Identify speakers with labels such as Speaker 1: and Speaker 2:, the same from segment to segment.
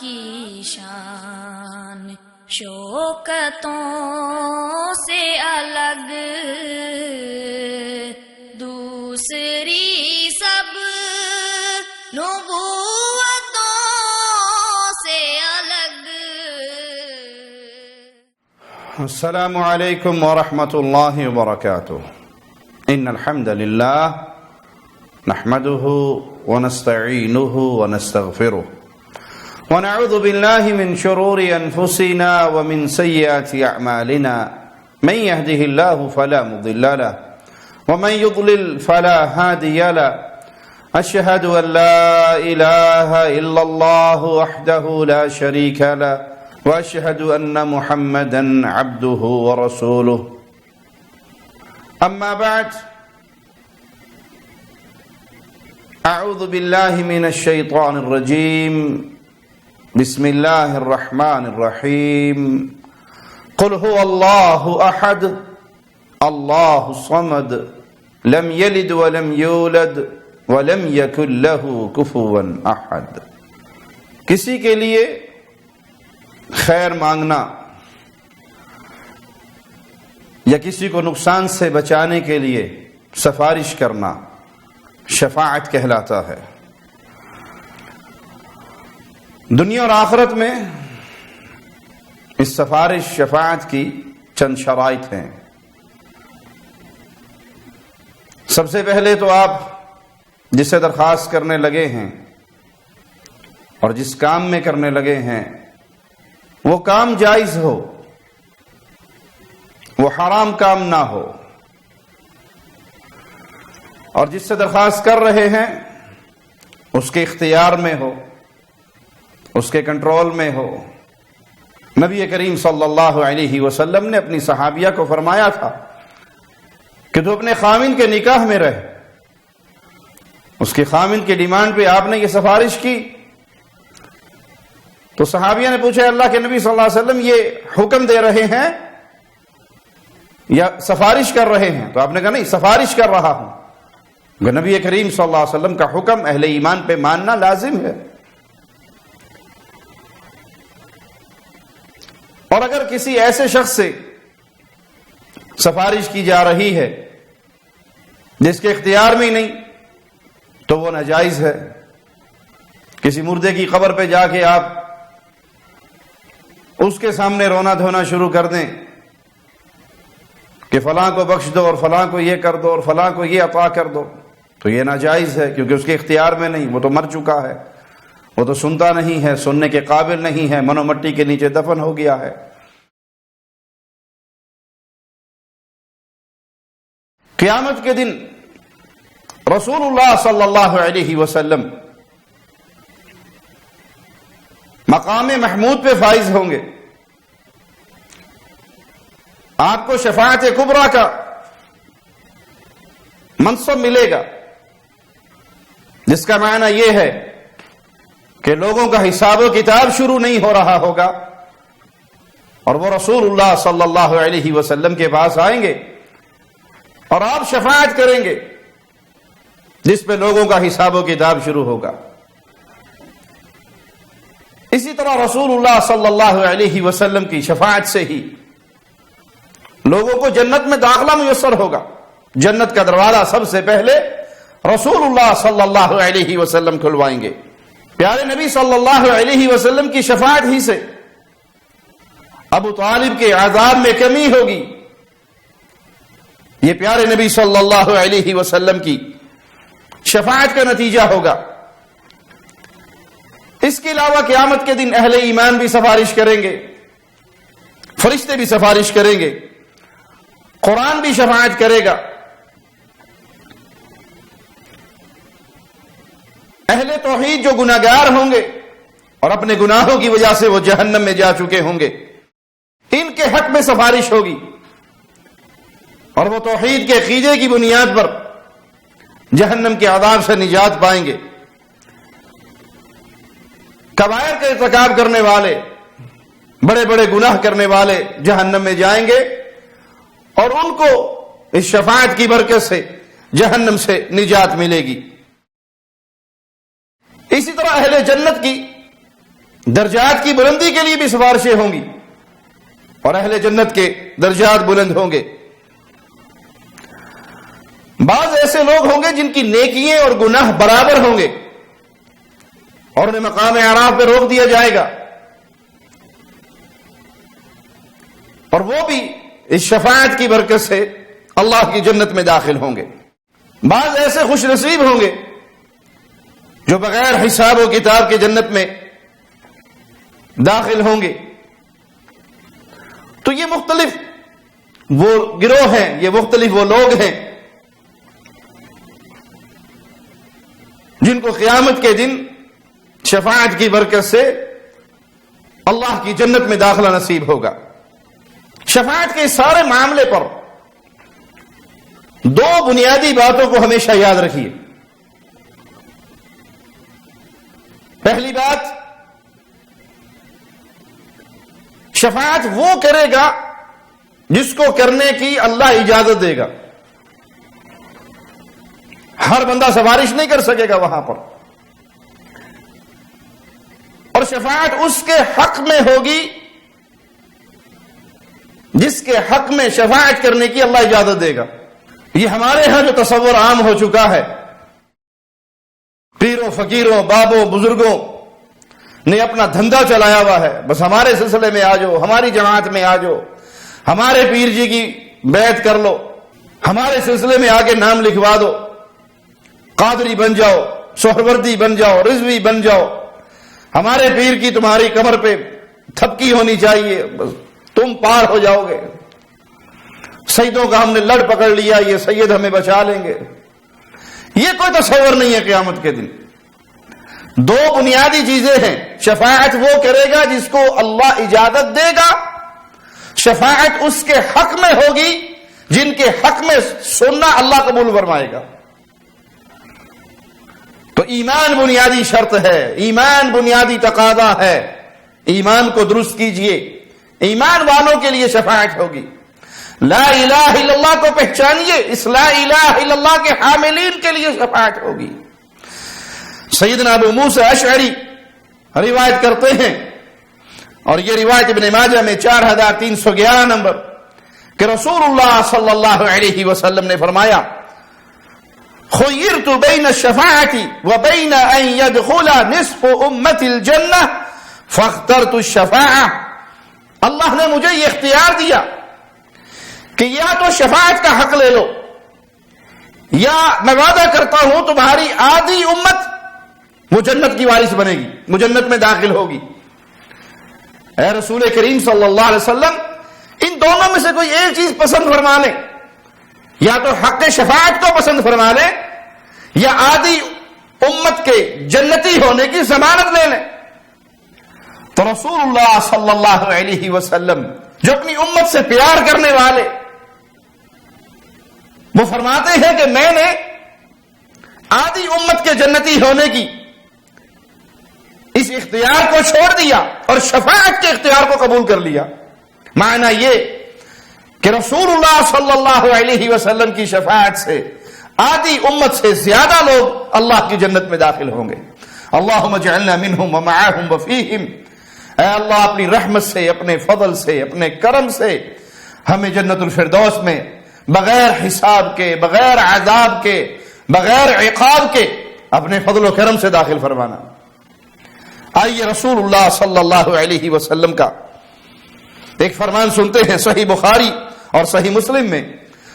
Speaker 1: کی شان شوکتوں سے الگ دوسری سب نبوتوں سے الگ.
Speaker 2: السلام علیکم ورحمۃ اللہ وبرکاتہ. ان الحمد للہ نحمده ونستعینه ونستغفره ونعوذ بالله من شرور انفسنا ومن سيئات اعمالنا من يهده الله فلا مضل له ومن يضلل فلا هادي له. اشهد ان لا اله الا الله وحده لا شريك له واشهد ان محمدا عبده ورسوله. اما بعد اعوذ باللہ من الشیطان الرجیم. بسم اللہ الرحمن الرحیم. قل هو اللہ احد اللہ الصمد لم یلد ولم یولد ولم یکن له کفوا احد. کسی کے لیے خیر مانگنا یا کسی کو نقصان سے بچانے کے لیے سفارش کرنا شفاعت کہلاتا ہے. دنیا اور آخرت میں اس سفارش شفاعت کی چند شرائط ہیں. سب سے پہلے تو آپ جسے درخواست کرنے لگے ہیں اور جس کام میں کرنے لگے ہیں وہ کام جائز ہو، وہ حرام کام نہ ہو، اور جس سے درخواست کر رہے ہیں اس کے اختیار میں ہو، اس کے کنٹرول میں ہو. نبی کریم صلی اللہ علیہ وسلم نے اپنی صحابیہ کو فرمایا تھا کہ تو اپنے خامن کے نکاح میں رہ. اس کے خامن کی ڈیمانڈ پہ آپ نے یہ سفارش کی تو صحابیہ نے پوچھا اللہ کے نبی صلی اللہ علیہ وسلم یہ حکم دے رہے ہیں یا سفارش کر رہے ہیں؟ تو آپ نے کہا نہیں، سفارش کر رہا ہوں. نبی کریم صلی اللہ علیہ وسلم کا حکم اہل ایمان پہ ماننا لازم ہے. اور اگر کسی ایسے شخص سے سفارش کی جا رہی ہے جس کے اختیار میں ہی نہیں تو وہ ناجائز ہے. کسی مردے کی قبر پہ جا کے آپ اس کے سامنے رونا دھونا شروع کر دیں کہ فلاں کو بخش دو اور فلاں کو یہ کر دو اور فلاں کو یہ عطا کر دو، تو یہ ناجائز ہے کیونکہ اس کے اختیار میں نہیں. وہ تو مر چکا ہے، وہ تو سنتا نہیں ہے، سننے کے قابل نہیں ہے، منو مٹی کے نیچے دفن ہو گیا ہے. قیامت کے دن رسول اللہ صلی اللہ علیہ وسلم مقام محمود پہ فائز ہوں گے. آپ کو شفاعت کبریٰ کا منصب ملے گا جس کا معنی یہ ہے کہ لوگوں کا حساب و کتاب شروع نہیں ہو رہا ہوگا اور وہ رسول اللہ صلی اللہ علیہ وسلم کے پاس آئیں گے اور آپ شفاعت کریں گے جس پہ لوگوں کا حساب و کتاب شروع ہوگا. اسی طرح رسول اللہ صلی اللہ علیہ وسلم کی شفاعت سے ہی لوگوں کو جنت میں داخلہ میسر ہوگا. جنت کا دروازہ سب سے پہلے رسول اللہ صلی اللہ علیہ وسلم کھلوائیں گے. پیارے نبی صلی اللہ علیہ وسلم کی شفاعت ہی سے ابو طالب کے عذاب میں کمی ہوگی. یہ پیارے نبی صلی اللہ علیہ وسلم کی شفاعت کا نتیجہ ہوگا. اس کے علاوہ قیامت کے دن اہل ایمان بھی سفارش کریں گے، فرشتے بھی سفارش کریں گے، قرآن بھی شفاعت کرے گا. اہل توحید جو گناہگار ہوں گے اور اپنے گناہوں کی وجہ سے وہ جہنم میں جا چکے ہوں گے، ان کے حق میں سفارش ہوگی اور وہ توحید کے عقیدے کی بنیاد پر جہنم کے عذاب سے نجات پائیں گے. کبائر کا ارتکاب کرنے والے، بڑے بڑے گناہ کرنے والے جہنم میں جائیں گے اور ان کو اس شفاعت کی برکت سے جہنم سے نجات ملے گی. اسی طرح اہل جنت کی درجات کی بلندی کے لیے بھی سفارشیں ہوں گی اور اہل جنت کے درجات بلند ہوں گے۔ بعض ایسے لوگ ہوں گے جن کی نیکیاں اور گناہ برابر ہوں گے اور انہیں مقام اعراف پہ روک دیا جائے گا، اور وہ بھی اس شفاعت کی برکت سے اللہ کی جنت میں داخل ہوں گے۔ بعض ایسے خوش نصیب ہوں گے جو بغیر حساب و کتاب کے جنت میں داخل ہوں گے۔ تو یہ مختلف وہ گروہ ہیں، یہ مختلف وہ لوگ ہیں جن کو قیامت کے دن شفاعت کی برکت سے اللہ کی جنت میں داخلہ نصیب ہوگا۔ شفاعت کے سارے معاملے پر دو بنیادی باتوں کو ہمیشہ یاد رکھیے۔ پہلی بات، شفاعت وہ کرے گا جس کو کرنے کی اللہ اجازت دے گا۔ ہر بندہ سفارش نہیں کر سکے گا وہاں پر، اور شفاعت اس کے حق میں ہوگی جس کے حق میں شفاعت کرنے کی اللہ اجازت دے گا۔ یہ ہمارے ہاں جو تصور عام ہو چکا ہے، پیروں فقیروں بابوں بزرگوں نے اپنا دھندا چلایا ہوا ہے، بس ہمارے سلسلے میں آ جاؤ، ہماری جماعت میں آ جاؤ، ہمارے پیر جی کی بیعت کر لو، ہمارے سلسلے میں آ کے نام لکھوا دو، قادری بن جاؤ، سہروردی بن جاؤ، رضوی بن جاؤ، ہمارے پیر کی تمہاری کمر پہ تھپکی ہونی چاہیے، بس تم پار ہو جاؤ گے، سیدوں کا ہم نے لڑ پکڑ لیا، یہ سید ہمیں بچا لیں گے۔ یہ کوئی تصور نہیں ہے قیامت کے دن۔ دو بنیادی چیزیں ہیں، شفاعت وہ کرے گا جس کو اللہ اجازت دے گا، شفاعت اس کے حق میں ہوگی جن کے حق میں سننا اللہ قبول فرمائے گا۔ تو ایمان بنیادی شرط ہے، ایمان بنیادی تقاضا ہے، ایمان کو درست کیجئے، ایمان والوں کے لیے شفاعت ہوگی۔ لا الہ الا اللہ کو پہچانیے، اس لا الہ الا اللہ کے حاملین کے لیے شفاعت ہوگی۔ سیدنا ابو موسیٰ اشعری روایت کرتے ہیں، اور یہ روایت ابن ماجہ میں 4311 نمبر، کہ رسول اللہ صلی اللہ علیہ وسلم نے فرمایا، خیرت بین الشفاعت وبین ان يدخل نصف امت الجنہ فاخترت الشفاعہ۔ اللہ نے مجھے یہ اختیار دیا کہ یا تو شفاعت کا حق لے لو، یا میں وعدہ کرتا ہوں تمہاری آدھی امت وہ جنت کی وارث بنے گی، وہ جنت میں داخل ہوگی۔ اے رسول کریم صلی اللہ علیہ وسلم، ان دونوں میں سے کوئی ایک چیز پسند فرما لیں، یا تو حق شفاعت کو پسند فرما لیں، یا آدھی امت کے جنتی ہونے کی ضمانت لے لیں۔ تو رسول اللہ صلی اللہ علیہ وسلم جو اپنی امت سے پیار کرنے والے، وہ فرماتے ہیں کہ میں نے آدھی امت کے جنتی ہونے کی اس اختیار کو چھوڑ دیا اور شفاعت کے اختیار کو قبول کر لیا۔ معنی یہ کہ رسول اللہ صلی اللہ علیہ وسلم کی شفاعت سے آدھی امت سے زیادہ لوگ اللہ کی جنت میں داخل ہوں گے۔ اللہم اجعلنا منہم ومعاہم وفیہم، اے اللہ اپنی رحمت سے، اپنے فضل سے، اپنے کرم سے ہمیں جنت الفردوس میں بغیر حساب کے، بغیر عذاب کے، بغیر عقاب کے اپنے فضل و کرم سے داخل فرمانا۔ آئیے رسول اللہ صلی اللہ علیہ وسلم کا ایک فرمان سنتے ہیں، صحیح بخاری اور صحیح مسلم میں۔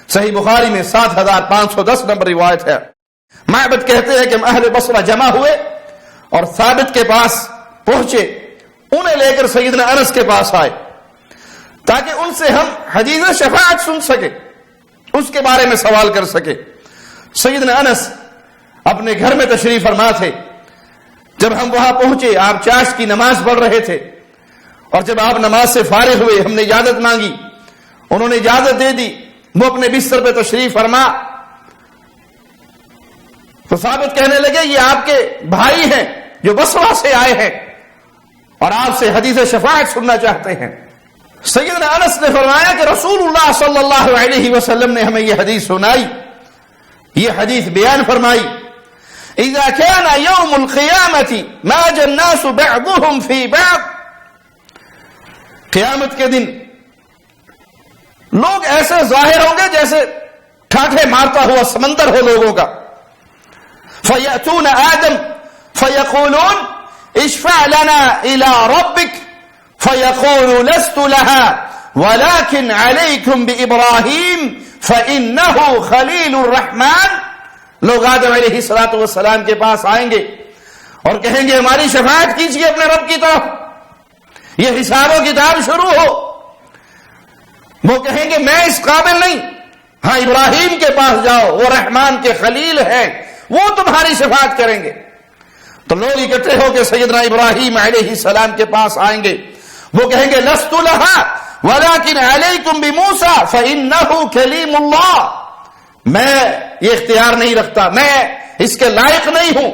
Speaker 2: صحیح بخاری میں 7510 نمبر روایت ہے، معبد کہتے ہیں کہ ہم اہل بصرہ جمع ہوئے اور ثابت کے پاس پہنچے، انہیں لے کر سیدنا انس کے پاس آئے تاکہ ان سے ہم حدیث شفاعت سن سکے، اس کے بارے میں سوال کر سکے۔ سیدنا انس اپنے گھر میں تشریف فرما تھے۔ جب ہم وہاں پہنچے، آپ چاشت کی نماز پڑھ رہے تھے، اور جب آپ نماز سے فارغ ہوئے ہم نے اجازت مانگی، انہوں نے اجازت دے دی، وہ اپنے بستر پہ تشریف فرما۔ تو ثابت کہنے لگے یہ آپ کے بھائی ہیں جو بصرہ سے آئے ہیں اور آپ سے حدیث شفاعت سننا چاہتے ہیں۔ سیدنا انس نے فرمایا کہ رسول اللہ صلی اللہ علیہ وسلم نے ہمیں یہ حدیث سنائی، یہ حدیث بیان فرمائی، اذا كان يوم القيامة ماج الناس بعضهم في بعض، قیامت کے دن لوگ ایسے ظاہر ہوں گے جیسے ٹھاٹھے مارتا ہوا سمندر ہو لوگوں کا. فيأتون آدم فيقولون اشفع لنا إلى ربك فيقول لست لها ولكن عليكم بإبراهيم فإنه خليل الرحمن. لوگ آدم علیہ الصلوۃ والسلام کے پاس آئیں گے اور کہیں گے ہماری شفاعت کیجیے اپنے رب کی طرف، یہ حساب و کتاب شروع ہو. وہ کہیں گے میں اس قابل نہیں، ہاں ابراہیم کے پاس جاؤ، وہ رحمان کے خلیل ہیں، وہ تمہاری شفاعت کریں گے. تو لوگ اکٹھے ہو کے سیدنا ابراہیم علیہ السلام کے پاس آئیں گے. وہ کہیں گے لست لہا ولکن علیکم بموسیٰ فإنہ کلیم اللہ، میں یہ اختیار نہیں رکھتا، میں اس کے لائق نہیں ہوں،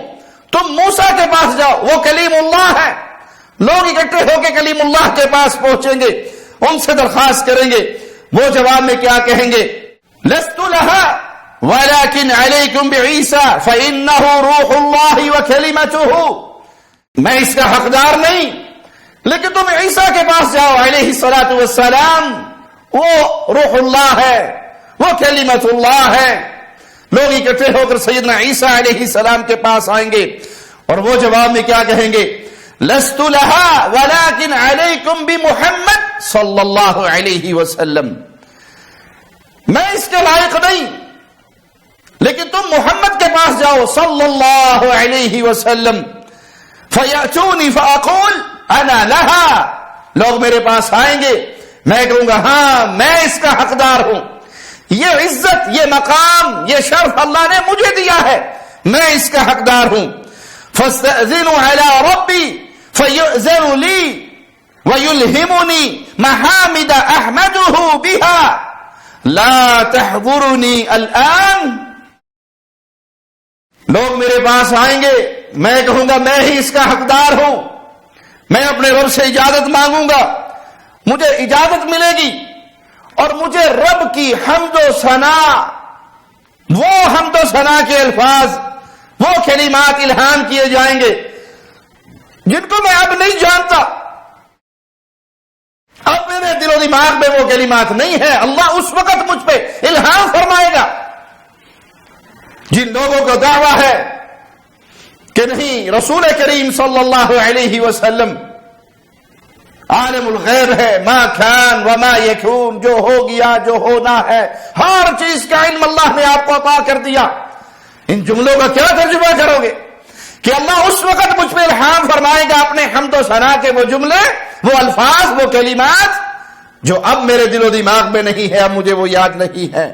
Speaker 2: تم موسیٰ کے پاس جاؤ، وہ کلیم اللہ ہے. لوگ اکٹھے ہو کے کلیم اللہ کے پاس پہنچیں گے، ان سے درخواست کریں گے. وہ جواب میں کیا کہیں گے؟ لست لہا ولكن عليكم بعيسى فإنه روح الله وكلمته، میں اس کا حقدار نہیں، لیکن تم عیسیٰ کے پاس جاؤ علیہ الصلوۃ والسلام، وہ روح اللہ ہے، وہ کلمت اللہ ہے. لوگ اکٹھے ہو کر سیدنا عیسیٰ علیہ السلام کے پاس آئیں گے اور وہ جواب میں کیا کہیں گے؟ لست لها ولكن عليكم بمحمد صلی اللہ علیہ وسلم، میں اس کے لائق نہیں، لیکن تم محمد کے پاس جاؤ صلی اللہ علیہ وسلم. فیأتونی فاقول انا لها، لوگ میرے پاس آئیں گے، میں کہوں گا ہاں میں اس کا حقدار ہوں، یہ عزت، یہ مقام، یہ شرف اللہ نے مجھے دیا ہے، میں اس کا حقدار ہوں. فاستأذنوا على ربی فیؤذن لی ویلہمنی محامد احمده بها لا تحضرنی الآن. لوگ میرے پاس آئیں گے، میں کہوں گا میں ہی اس کا حقدار ہوں، میں اپنے رب سے اجازت مانگوں گا، مجھے اجازت ملے گی اور مجھے رب کی حمد و ثنا، وہ حمد و ثنا کے الفاظ، وہ کلمات الہام کیے جائیں گے جن کو میں اب نہیں جانتا، اب میرے دل و دماغ میں وہ کلمات نہیں ہے. اللہ اس وقت مجھ پہ الہام فرمائے گا. جن لوگوں کا دعویٰ ہے کہ نہیں رسول کریم صلی اللہ علیہ وسلم عالم الغیب ہے، ما کان وما یکون، جو ہو گیا جو ہونا ہے، ہر چیز کا علم اللہ نے آپ کو عطا کر دیا، ان جملوں کا کیا ترجمہ کرو گے کہ اللہ اس وقت مجھ پہ الہام فرمائے گا اپنے حمد و ثنا کے وہ جملے، وہ الفاظ، وہ کلمات جو اب میرے دل و دماغ میں نہیں ہے، اب مجھے وہ یاد نہیں ہے.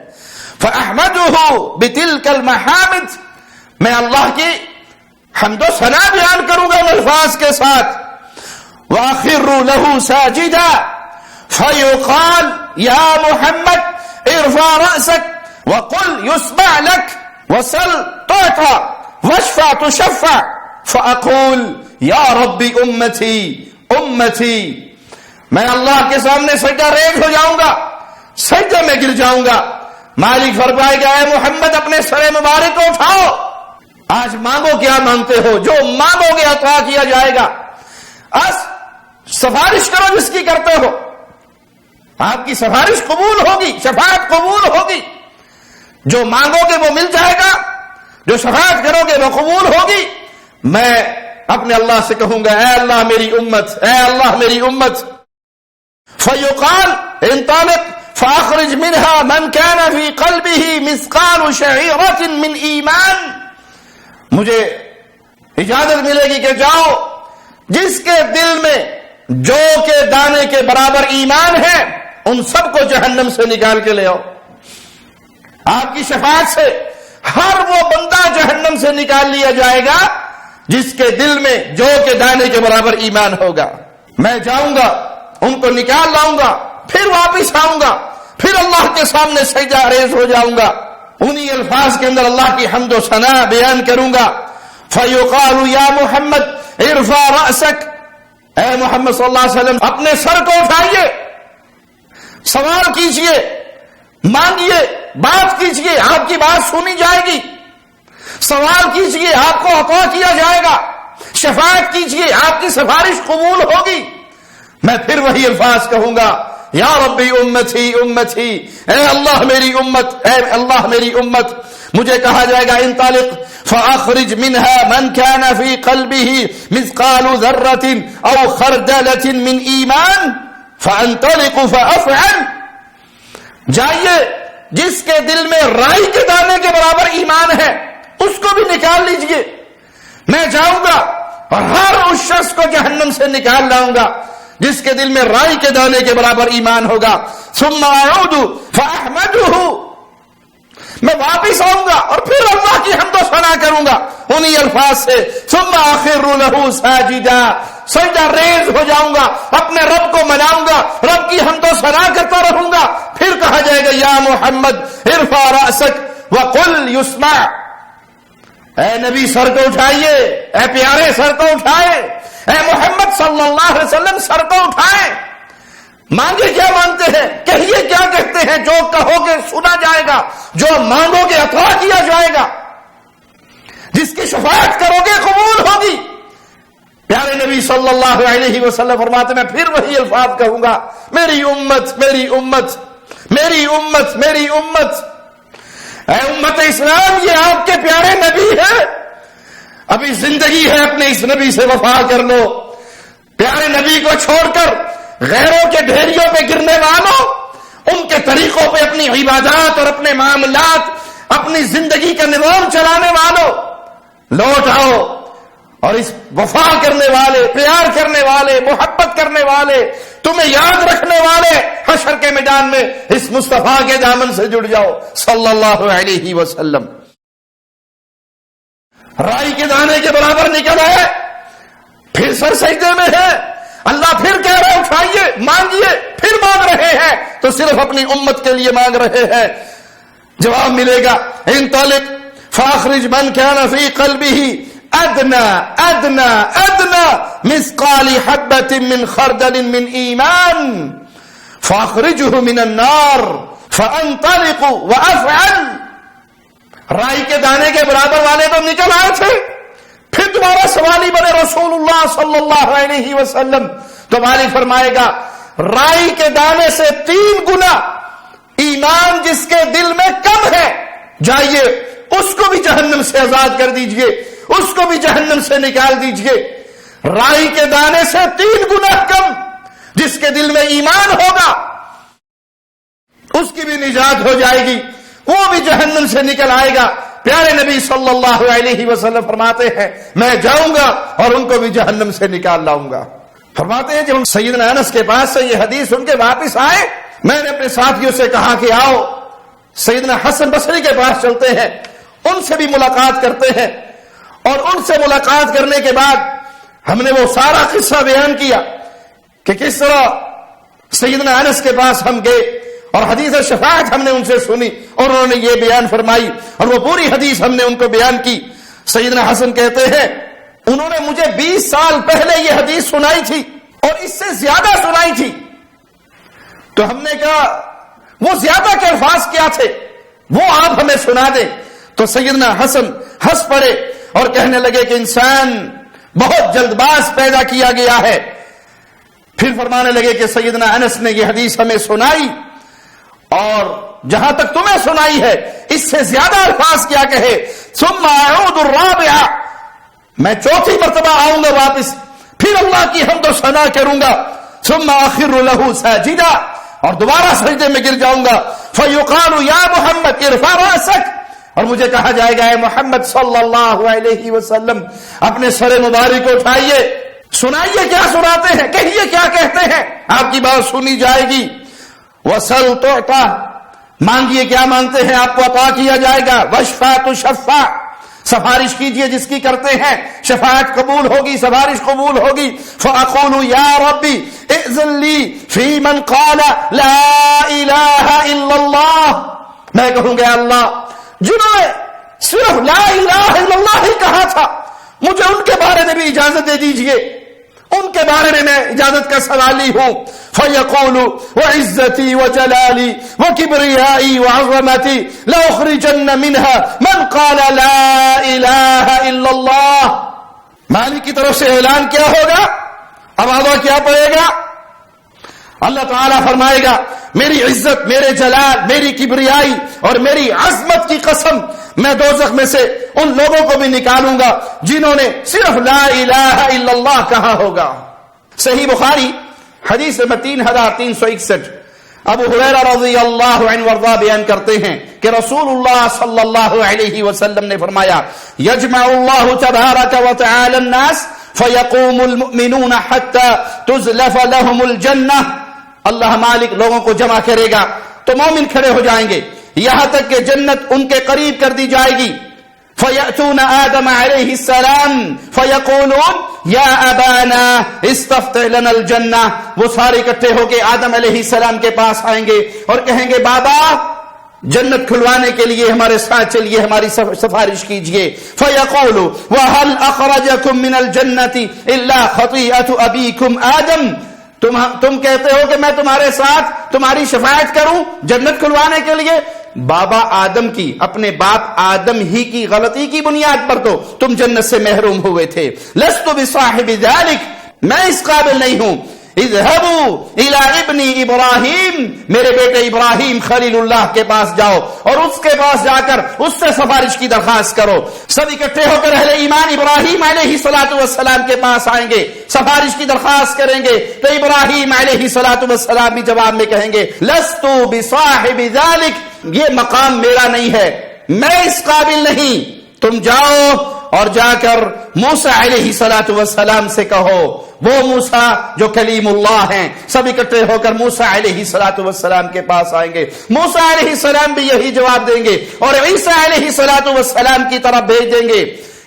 Speaker 2: فَأَحْمَدُهُ بِتِلْكَ الْمَحَامِدِ، میں اللہ کی حمد و ثنا بیان کروں گا ان الفاظ کے ساتھ. وَأَخِرُّ لَهُ سَاجِدًا فَيُقَالُ يَا مُحَمَّدْ ارْفَعْ رَأْسَكَ وَقُلْ يُسْمَعْ لَكَ وَسَلْ تُعْطَى وَاشْفَعْ تُشَفَّعْ فَأَقُولُ يَا رَبِّ أُمَّتِي أُمَّتِي. میں اللہ کے سامنے سجدہ ریز ہو جاؤں گا، سجدہ میں گر جاؤں گا. مالک فرمائے گا اے محمد اپنے سر مبارک کو اٹھاؤ، آج مانگو کیا مانگتے ہو، جو مانگو گے عطا کیا جائے گا. سفارش کرو جس کی کرتے ہو، آپ کی سفارش قبول ہوگی، شفاعت قبول ہوگی. جو مانگو گے وہ مل جائے گا، جو شفاعت کرو گے وہ قبول ہوگی. میں اپنے اللہ سے کہوں گا اے اللہ میری امت، اے اللہ میری امت. فیقال انطلق فاخرج منها من كان في قلبه مثقال شعيرة من ایمان. مجھے اجازت ملے گی کہ جاؤ جس کے دل میں جو کے دانے کے برابر ایمان ہے ان سب کو جہنم سے نکال کے لے آؤ. آپ کی شفاعت سے ہر وہ بندہ جہنم سے نکال لیا جائے گا جس کے دل میں جو کے دانے کے برابر ایمان ہوگا. میں جاؤں گا، ان کو نکال لاؤں گا، پھر واپس آؤں گا، پھر اللہ کے سامنے سجدہ ریز ہو جاؤں گا، انہی الفاظ کے اندر اللہ کی حمد و ثنا بیان کروں گا. فَيُقَالُ يَا مُحَمَّدْ ارْفَعْ رَأْسَكَ، اے محمد صلی اللہ علیہ وسلم اپنے سر کو اٹھائیے، سوال کیجئے، مانگیے، بات کیجئے، آپ کی بات سنی جائے گی. سوال کیجئے آپ کو عطا کیا جائے گا، شفاعت کیجئے آپ کی سفارش قبول ہوگی۔ میں پھر وہی الفاظ کہوں گا، یا ربی امتی امتی، اے اللہ میری امت، اے اللہ میری امت۔ مجھے کہا جائے گا انطلق فاخرج منها من كان في قلبه مثقال ذرة او خردلة من ایمان فانطلق فافعل، جائیے جس کے دل میں رائی کے دانے کے برابر ایمان ہے اس کو بھی نکال لیجئے، میں جاؤں گا اور ہر اس شخص کو جہنم سے نکال لاؤں گا جس کے دل میں رائی کے دانے کے برابر ایمان ہوگا۔ ثم اعود فاحمده، میں واپس آؤں گا اور پھر اللہ کی حمد و ثنا کروں گا انہی الفاظ سے، ثم اخر له ساجدا، سجدہ ریز ہو جاؤں گا، اپنے رب کو مناؤں گا، رب کی حمد و ثنا کرتا رہوں گا۔ پھر کہا جائے گا یا محمد ارفع رأسک وقل یسمع، اے نبی سر کو اٹھائیے، اے پیارے سر کو اٹھائے، اے محمد صلی اللہ علیہ وسلم سر کو اٹھائیں، مانگے کیا مانگتے ہیں، کہیے کیا کہتے ہیں، جو کہو گے سنا جائے گا، جو مانگو گے عطا کیا جائے گا، جس کی شفاعت کرو گے قبول ہوگی۔ پیارے نبی صلی اللہ علیہ وسلم فرماتے میں پھر وہی الفاظ کہوں گا، میری امت میری امت میری امت میری امت، اے امت اسلام یہ آپ کے پیارے نبی ہے، ابھی زندگی ہے اپنے اس نبی سے وفا کر لو، پیارے نبی کو چھوڑ کر غیروں کے ڈھیریوں پہ گرنے والوں، ان کے طریقوں پہ اپنی عبادات اور اپنے معاملات، اپنی زندگی کا نظام چلانے والوں، لوٹ آؤ اور اس وفا کرنے والے، پیار کرنے والے، محبت کرنے والے، تمہیں یاد رکھنے والے حشر کے میدان میں اس مصطفیٰ کے دامن سے جڑ جاؤ صلی اللہ علیہ وسلم۔ رائی کے دانے کے برابر نکل آئے، پھر سر سجدے میں ہے، اللہ پھر کہہ رہا ہے اٹھائیے مانگیے، پھر مانگ رہے ہیں تو صرف اپنی امت کے لیے مانگ رہے ہیں۔ جواب ملے گا انطلق فاخرج من كان في قلبه ادنى ادنى ادنى مثقال حبة من خردل من ایمان فاخرجه من النار فانطلق وافعل، رائی کے دانے کے برابر والے تو نکل آئے تھے، پھر تمہارا سوالی بنے رسول اللہ صلی اللہ علیہ وسلم، تو والی فرمائے گا رائی کے دانے سے 3 گنا ایمان جس کے دل میں کم ہے، جائیے اس کو بھی جہنم سے آزاد کر دیجئے، اس کو بھی جہنم سے نکال دیجئے۔ رائی کے دانے سے 3 گنا کم جس کے دل میں ایمان ہوگا اس کی بھی نجات ہو جائے گی، وہ بھی جہنم سے نکل آئے گا۔ پیارے نبی صلی اللہ علیہ وسلم فرماتے ہیں میں جاؤں گا اور ان کو بھی جہنم سے نکال لاؤں گا۔ فرماتے ہیں جب ہم سیدنا انس کے پاس سے یہ حدیث سن کے واپس آئے، میں نے اپنے ساتھیوں سے کہا کہ آؤ سیدنا حسن بصری کے پاس چلتے ہیں، ان سے بھی ملاقات کرتے ہیں، اور ان سے ملاقات کرنے کے بعد ہم نے وہ سارا قصہ بیان کیا کہ کس طرح سیدنا انس کے پاس ہم گئے اور حدیث شفاعت ہم نے ان سے سنی اور انہوں نے یہ بیان فرمائی اور وہ پوری حدیث ہم نے ان کو بیان کی۔ سیدنا حسن کہتے ہیں انہوں نے مجھے 20 سال پہلے یہ حدیث سنائی تھی اور اس سے زیادہ سنائی تھی، تو ہم نے کہا وہ زیادہ کے الفاظ کیا تھے وہ آپ ہمیں سنا دیں۔ تو سیدنا حسن ہنس پڑے اور کہنے لگے کہ انسان بہت جلد باز پیدا کیا گیا ہے۔ پھر فرمانے لگے کہ سیدنا انس نے یہ حدیث ہمیں سنائی اور جہاں تک تمہیں سنائی ہے اس سے زیادہ الفاظ کیا کہے، ثم اعود الرابعہ، میں 4تھی مرتبہ آؤں گا واپس، پھر اللہ کی حمد و ثنا کروں گا، ثم اخر له ساجدا، اور دوبارہ سجدے میں گر جاؤں گا، فیقال یا محمد ارفع رأسک، اور مجھے کہا جائے گا اے محمد صلی اللہ علیہ وسلم اپنے سر مبارک کو اٹھائیے، سنائیے کیا سناتے ہیں، کہیے کیا کہتے ہیں، آپ کی بات سنی جائے گی۔ وَسَلْ تُعْطَى، مانگیے کیا مانگتے ہیں آپ کو عطا کیا جائے گا۔ وَاشْفَعْ تُشَفَّعْ، سفارش کیجئے جس کی کرتے ہیں شفاعت قبول ہوگی، سفارش قبول ہوگی۔ فَأَقُولُ يَا رَبِّ اِئْذِن لِّي فِي مَنْ قَالَ لَا إِلَٰهَ إِلَّا اللَّهُ، میں کہوں گا اللہ جنہوں نے صرف لا الہ الا اللہ ہی کہا تھا مجھے ان کے بارے میں بھی اجازت دے دیجئے، ان کے بارے میں اجازت کا سوالی ہوں. فَيَقُولُ وَعِزَّتِي وَجَلَالِي وَكِبْرِيَائِي وَعَظَمَتِي لَأُخْرِجَنَّ مِنْهَا مَنْ قَالَ لَا إِلَهَ إِلَّا اللَّهِ. مالک کی طرف سے اعلان کیا ہوگا؟ اب کیا پڑے گا؟ اللہ تعالیٰ فرمائے گا میری عزت، میرے جلال، میری کبریائی اور میری عظمت کی قسم، میں دوزخ میں سے ان لوگوں کو بھی نکالوں گا جنہوں نے صرف لا الہ الا اللہ کہا ہوگا. صحیح بخاری حدیث نمبر 3361 ابو ہریرہ رضی اللہ عنہ وارضاہ بیان کرتے ہیں کہ رسول اللہ صلی اللہ علیہ وسلم نے فرمایا یجمع اللہ تبارک وتعالی الناس فیقوم المؤمنون حتی تزلف لهم الجنہ. اللہ مالک لوگوں کو جمع کرے گا تو مومن کھڑے ہو جائیں گے یہاں تک کہ جنت ان کے قریب کر دی جائے گی. فَيَأْتُونَ آدَمَ عَلَيْهِ السَّلَامِ فَيَقُولُونَ يَا أَبَانَا اسْتَفْتِحْ لَنَا الْجَنَّةَ. وہ سارے اکٹھے ہو کے آدم علیہ السلام کے پاس آئیں گے اور کہیں گے بابا جنت کھلوانے کے لیے ہمارے ساتھ چلیے، ہماری سفارش کیجئے. فَيَقُولُ وَهَلْ أَخْرَجَكُم مِّنَ الْجَنَّةِ إِلَّا خَطِيئَةُ أَبِيكُمْ آدَمَ. تم کہتے ہو کہ میں تمہارے ساتھ تمہاری شفاعت کروں جنت کھلوانے کے لیے. بابا آدم کی، اپنے باپ آدم ہی کی غلطی کی بنیاد پر تو تم جنت سے محروم ہوئے تھے. لست بصاحب ذلك، میں اس قابل نہیں ہوں. اذهبوا الى ابن ابراہیم، میرے بیٹے ابراہیم خلیل اللہ کے پاس جاؤ اور اس کے پاس جا کر اس سے سفارش کی درخواست کرو. سب اکٹھے ہو کر اہل ایمان ابراہیم علیہ الصلوۃ والسلام کے پاس آئیں گے، سفارش کی درخواست کریں گے تو ابراہیم علیہ الصلوۃ والسلام بھی جواب میں کہیں گے لست بصاحب ذلك، یہ مقام میرا نہیں ہے، میں اس قابل نہیں. تم جاؤ اور جا کر موسیٰ علیہ الصلوۃ والسلام سے کہو، وہ موسیٰ جو کلیم اللہ ہیں. سب اکٹھے ہو کر موسیٰ علیہ الصلوۃ والسلام کے پاس آئیں گے. موسیٰ علیہ السلام بھی یہی جواب دیں گے اور عیسیٰ علیہ الصلوۃ والسلام کی طرف بھیج دیں گے.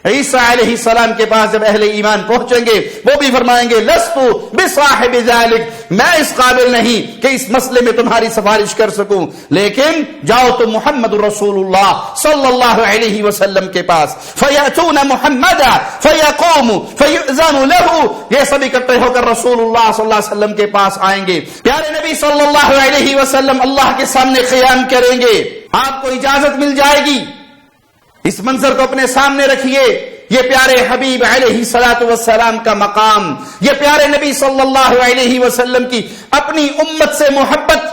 Speaker 2: عیسیٰ علیہ السلام کے پاس جب اہل ایمان پہنچیں گے وہ بھی فرمائیں گے لست بصاحب ذلك، میں اس قابل نہیں کہ اس مسئلے میں تمہاری سفارش کر سکوں، لیکن جاؤ تم محمد رسول اللہ صلی اللہ علیہ وسلم کے پاس. فیأتون محمدا فیقوم فیؤذن له، یہ سب اکٹھے ہو کر رسول اللہ صلی اللہ علیہ وسلم کے پاس آئیں گے. پیارے نبی صلی اللہ علیہ وسلم اللہ کے سامنے قیام کریں گے، آپ کو اجازت مل جائے گی. اس منظر کو اپنے سامنے رکھیے، یہ پیارے حبیب علیہ الصلوۃ والسلام کا مقام، یہ پیارے نبی صلی اللہ علیہ وسلم کی اپنی امت سے محبت،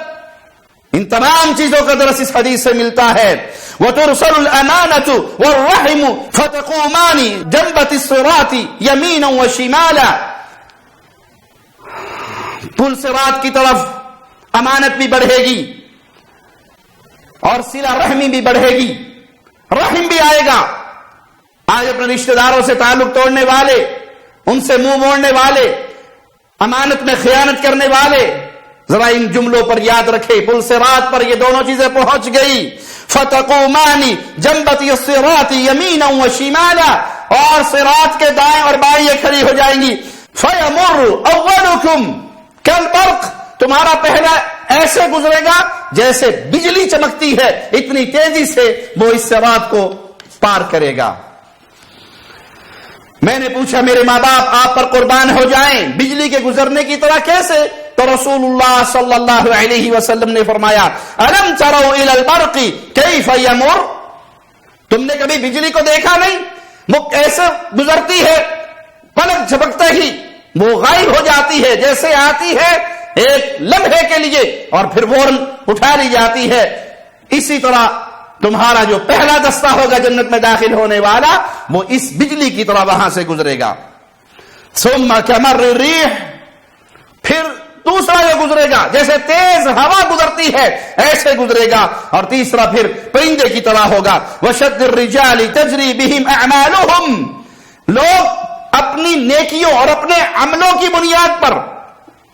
Speaker 2: ان تمام چیزوں کا درس اس حدیث سے ملتا ہے. وَتُرْسَلُ الْأَمَانَةُ وَالرَّحِمُ فَتَقُومَانِ جَنْبَتِ الصِّرَاطِ يَمِينًا وَشِمَالًا. پل صراط کی طرف امانت بھی بڑھے گی اور صلہ رحمی بھی بڑھے گی، رحم بھی آئے گا. آج اپنے رشتہ داروں سے تعلق توڑنے والے، ان سے منہ موڑنے والے، امانت میں خیانت کرنے والے، ذرا ان جملوں پر یاد رکھے. پل صراط پر یہ دونوں چیزیں پہنچ گئی. فتقومان جنبت الصراط یمینا وشمالا، اور صراط کے دائیں اور بائیں یہ کھڑی ہو جائیں گی. فیمر اولکم کالبرق، تمہارا پہلا ایسے گزرے گا جیسے بجلی چمکتی ہے، اتنی تیزی سے وہ اس صراط کو پار کرے گا. میں نے پوچھا میرے ماں باپ آپ پر قربان ہو جائیں، بجلی کے گزرنے کی طرح کیسے؟ تو رسول اللہ صلی اللہ علیہ وسلم نے فرمایا الم تروا الی البرق کیف یمر، تم نے کبھی بجلی کو دیکھا نہیں؟ وہ کیسے گزرتی ہے، پلک جھپکتے ہی وہ غائب ہو جاتی ہے، جیسے آتی ہے ایک لمحے کے لیے اور پھر فوراً اٹھا لی جاتی ہے. اسی طرح تمہارا جو پہلا دستہ ہوگا جنت میں داخل ہونے والا وہ اس بجلی کی طرح وہاں سے گزرے گا. ثم کمر الريح، پھر دوسرا جو گزرے گا جیسے تیز ہوا گزرتی ہے ایسے گزرے گا. اور تیسرا پھر پرندے کی طرح ہوگا. وشد الرجال تجری بهم اعمالهم، لوگ اپنی نیکیوں اور اپنے عملوں کی بنیاد پر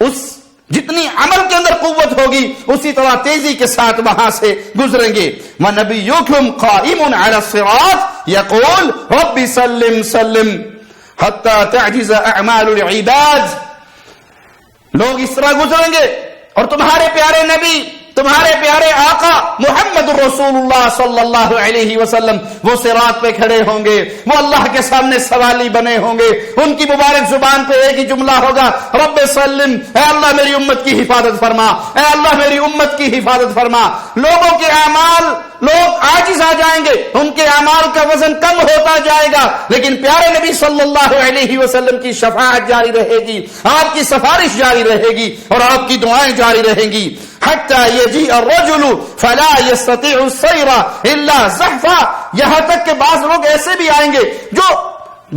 Speaker 2: اس جتنی عمل کے اندر قوت ہوگی اسی طرح تیزی کے ساتھ وہاں سے گزریں گے. وَنَبِيُّكُمْ قَائِمٌ عَلَى الصِّرَاطِ يَقُولُ رَبِّ سَلِّمْ سَلِّمْ حَتَّى تَعْجِزَ أَعْمَالُ الْعِبَادِ، لوگ اس طرح گزریں گے اور تمہارے پیارے نبی تمہارے پیارے آقا محمد الرسول اللہ صلی اللہ علیہ وسلم وہ صراط پہ کھڑے ہوں گے، وہ اللہ کے سامنے سوالی بنے ہوں گے، ان کی مبارک زبان پہ ایک ہی جملہ ہوگا، رب سلم، اے اللہ میری امت کی حفاظت فرما، اے اللہ میری امت کی حفاظت فرما۔ لوگوں کے اعمال، لوگ عاجز آ جائیں گے، ان کے اعمال کا وزن کم ہوتا جائے گا، لیکن پیارے نبی صلی اللہ علیہ وسلم کی شفاعت جاری رہے گی، آپ کی سفارش جاری رہے گی اور آپ کی دعائیں جاری رہیں گی۔ حتی یجیء الرجل فلا یستطیع السیر الا زحفا، یہاں تک کہ بعض لوگ ایسے بھی آئیں گے جو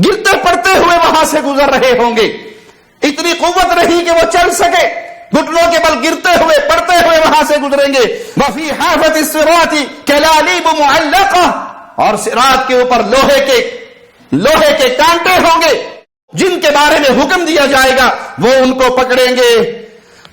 Speaker 2: گرتے پڑتے ہوئے وہاں سے گزر رہے ہوں گے، اتنی قوت نہیں کہ وہ چل سکے، گھٹنوں کے بل گرتے ہوئے پڑتے ہوئے وہاں سے گزریں گے۔ وفی حافۃ الصراط کلالیب معلقہ، اور صراط کے اوپر لوہے کے کانٹے ہوں گے جن کے بارے میں حکم دیا جائے گا، وہ ان کو پکڑیں گے۔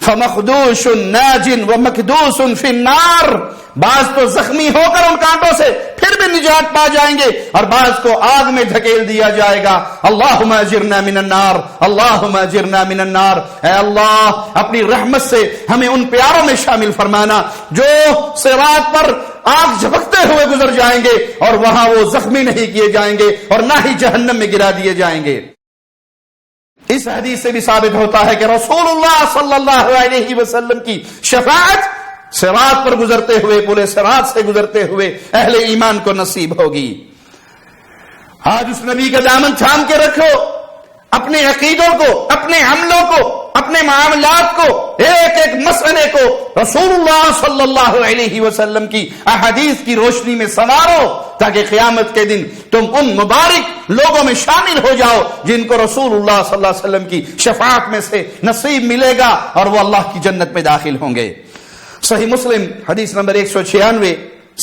Speaker 2: فمخدوش ناج ومکدوس فی النار، بعض تو زخمی ہو کر ان کانٹوں سے پھر بھی نجات پا جائیں گے اور بعض کو آگ میں دھکیل دیا جائے گا۔ اللہم اجرنا من النار، اللہم اجرنا من النار، اے اللہ اپنی رحمت سے ہمیں ان پیاروں میں شامل فرمانا جو صراط پر آگ جھپکتے ہوئے گزر جائیں گے اور وہاں وہ زخمی نہیں کیے جائیں گے اور نہ ہی جہنم میں گرا دیے جائیں گے۔ اس حدیث سے بھی ثابت ہوتا ہے کہ رسول اللہ صلی اللہ علیہ وسلم کی شفاعت صراط پر گزرتے ہوئے، پورے صراط سے گزرتے ہوئے اہل ایمان کو نصیب ہوگی۔ آج اس نبی کا دامن تھام کے رکھو، اپنے عقیدوں کو، اپنے عملوں کو، اپنے معاملات کو، ایک ایک مسئلے کو رسول اللہ صلی اللہ علیہ وسلم کی احادیث کی روشنی میں سنوارو، تاکہ قیامت کے دن تم ان مبارک لوگوں میں شامل ہو جاؤ جن کو رسول اللہ صلی اللہ علیہ وسلم کی شفاعت میں سے نصیب ملے گا اور وہ اللہ کی جنت میں داخل ہوں گے۔ صحیح مسلم حدیث نمبر 196،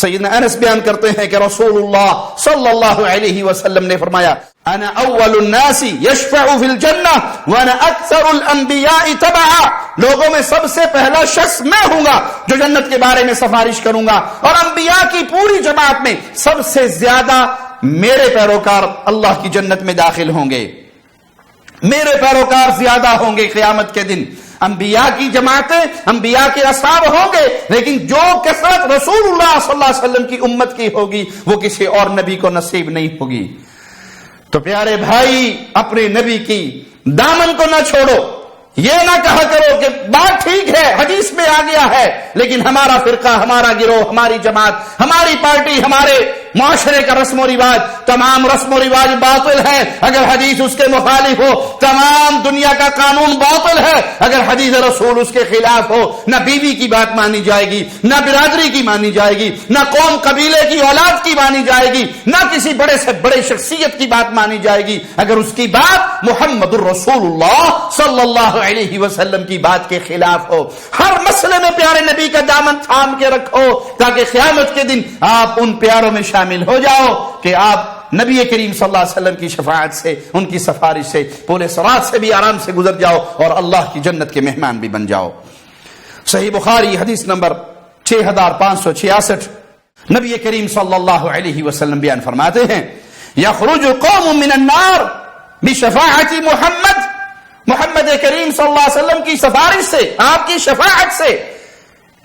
Speaker 2: سیدنا انس بیان کرتے ہیں کہ رسول اللہ صلی اللہ علیہ وسلم نے فرمایا، انا اول الناس یشفع فی الجنہ وانا اکثر الانبیاء تبعا، لوگوں میں سب سے پہلا شخص میں ہوں گا جو جنت کے بارے میں سفارش کروں گا، اور انبیاء کی پوری جماعت میں سب سے زیادہ میرے پیروکار اللہ کی جنت میں داخل ہوں گے۔ میرے پیروکار زیادہ ہوں گے قیامت کے دن، انبیاء کی جماعتیں، انبیاء کے اصحاب ہوں گے، لیکن جو کثرت رسول اللہ صلی اللہ علیہ وسلم کی امت کی ہوگی وہ کسی اور نبی کو نصیب نہیں ہوگی۔ تو پیارے بھائی، اپنے نبی کی دامن کو نہ چھوڑو، یہ نہ کہا کرو کہ بات ٹھیک ہے، حدیث میں آ گیا ہے، لیکن ہمارا فرقہ، ہمارا گروہ، ہماری جماعت، ہماری پارٹی، ہمارے معاشرے کا رسم و رواج، تمام رسم و رواج باطل ہے اگر حدیث اس کے مخالف ہو، تمام دنیا کا قانون باطل ہے اگر حدیث رسول اس کے خلاف ہو۔ نہ بیوی کی بات مانی جائے گی، نہ برادری کی مانی جائے گی، نہ قوم قبیلے کی اولاد کی مانی جائے گی، نہ کسی بڑے سے بڑے شخصیت کی بات مانی جائے گی اگر اس کی بات محمد الرسول اللہ صلی اللہ علیہ وسلم کی بات کے خلاف ہو۔ ہر مسئلے میں پیارے نبی کا دامن تھام کے رکھو تاکہ قیامت کے دن آپ ان پیاروں میں شامل ہو جاؤ کہ آپ نبی کریم صلی اللہ علیہ وسلم کی شفاعت سے، ان کی سفارش سے پورے صراط سے بھی آرام سے گزر جاؤ اور اللہ کی جنت کے مہمان بھی بن جاؤ۔ صحیح بخاری حدیث نمبر 6566، نبی کریم صلی اللہ علیہ وسلم بیان فرماتے ہیں، یخرج قوم من النار بشفاعت محمد کریم صلی اللہ علیہ وسلم کی سفارش سے، آپ کی شفاعت سے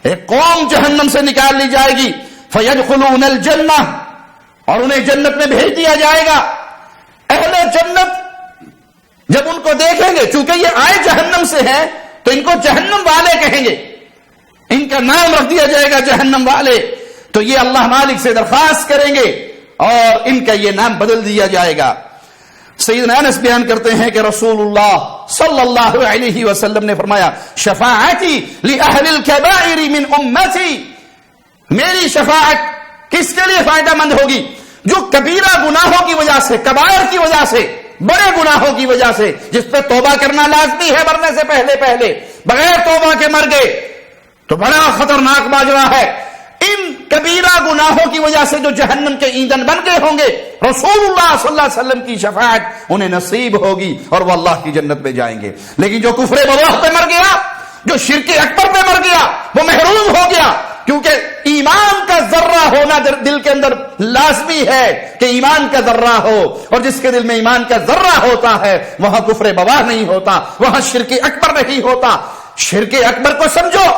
Speaker 2: ایک قوم جہنم سے نکال لی جائے گی، فیدخلون الجنہ، اور انہیں جنت میں بھیج دیا جائے گا۔ اہل جنت جب ان کو دیکھیں گے، چونکہ یہ آئے جہنم سے ہیں تو ان کو جہنم والے کہیں گے، ان کا نام رکھ دیا جائے گا جہنم والے، تو یہ اللہ مالک سے درخواست کریں گے اور ان کا یہ نام بدل دیا جائے گا۔ سیدنا انس بیان کرتے ہیں کہ رسول اللہ صلی اللہ علیہ وسلم نے فرمایا، شفاعتی لأہل الکبائر من امتی، میری شفاعت کس کے لیے فائدہ مند ہوگی؟ جو کبیرہ گناہوں کی وجہ سے، کبائر کی وجہ سے، بڑے گناہوں کی وجہ سے، جس پہ توبہ کرنا لازمی ہے مرنے سے پہلے، بغیر توبہ کے مر گئے تو بڑا خطرناک ماجرا ہے۔ ان کبیرہ گناہوں کی وجہ سے جو جہنم کے ایندھن بن گئے ہوں گے، رسول اللہ صلی اللہ علیہ وسلم کی شفاعت انہیں نصیب ہوگی اور وہ اللہ کی جنت میں جائیں گے۔ لیکن جو کفر بواح پہ مر گیا، جو شرک اکبر پہ مر گیا، وہ محروم ہو گیا، کیونکہ ایمان کا ذرہ ہونا دل کے اندر لازمی ہے کہ ایمان کا ذرہ ہو، اور جس کے دل میں ایمان کا ذرہ ہوتا ہے وہاں کفر بواح نہیں ہوتا، وہاں شرک اکبر نہیں ہوتا۔ شرک اکبر کو سمجھو،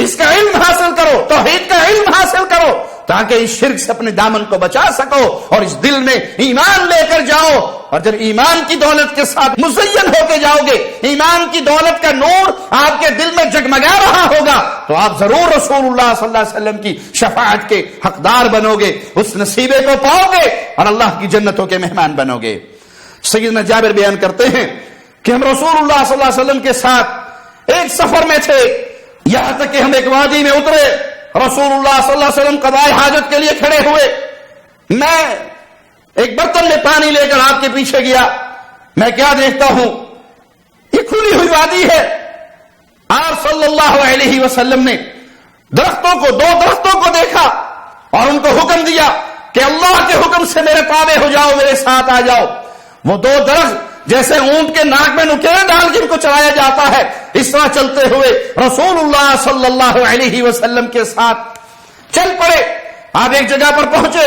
Speaker 2: اس کا علم حاصل کرو، توحید کا علم حاصل کرو، تاکہ اس شرک سے اپنے دامن کو بچا سکو اور اس دل میں ایمان لے کر جاؤ. اور جب ایمان کی دولت کے ساتھ مزین ہو کے جاؤ گے، ایمان کی دولت کا نور آپ کے دل میں جگمگا رہا ہوگا، تو آپ ضرور رسول اللہ صلی اللہ علیہ وسلم کی شفاعت کے حقدار بنو گے، اس نصیبے کو پاؤ گے اور اللہ کی جنتوں کے مہمان بنو گے. سیدنا جابر بیان کرتے ہیں کہ ہم رسول اللہ صلی اللہ علیہ وسلم کے ساتھ ایک سفر میں تھے، یہاں تک کہ ہم ایک وادی میں اترے. رسول اللہ صلی اللہ علیہ وسلم قضائے حاجت کے لیے کھڑے ہوئے. میں ایک برتن میں پانی لے کر آپ کے پیچھے گیا. میں کیا دیکھتا ہوں، یہ کھلی ہوئی وادی ہے. آپ صلی اللہ علیہ وسلم نے دو درختوں کو دیکھا اور ان کو حکم دیا کہ اللہ کے حکم سے میرے تابع ہو جاؤ، میرے ساتھ آ جاؤ. وہ دو درخت جیسے اونٹ کے ناک میں نکیل ڈال کے ان کو چلایا جاتا ہے، اس طرح چلتے ہوئے رسول اللہ صلی اللہ علیہ وسلم کے ساتھ چل پڑے. آپ ایک جگہ پر پہنچے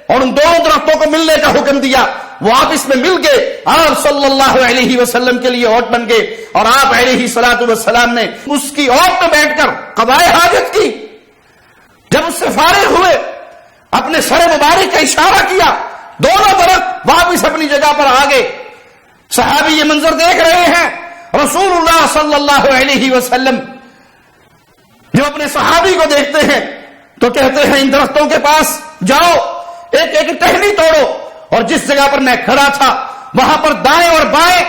Speaker 2: اور ان دونوں درختوں کو ملنے کا حکم دیا. وہ آپس میں مل گئے. آپ صلی اللہ علیہ وسلم کے لیے اوٹ بن گئے اور آپ علیہ الصلوۃ والسلام نے اس کی اوٹ میں بیٹھ کر قضائے حاجت کی. جب اس سے فارغ ہوئے اپنے سر مبارک کا اشارہ کیا، دونوں درخت واپس اپنی جگہ پر آ گئے. صحابی یہ منظر دیکھ رہے ہیں. رسول اللہ صلی اللہ علیہ وسلم جو اپنے صحابی کو دیکھتے ہیں تو کہتے ہیں ان درختوں کے پاس جاؤ، ایک ایک ٹہنی توڑو، اور جس جگہ پر میں کھڑا تھا وہاں پر دائیں اور بائیں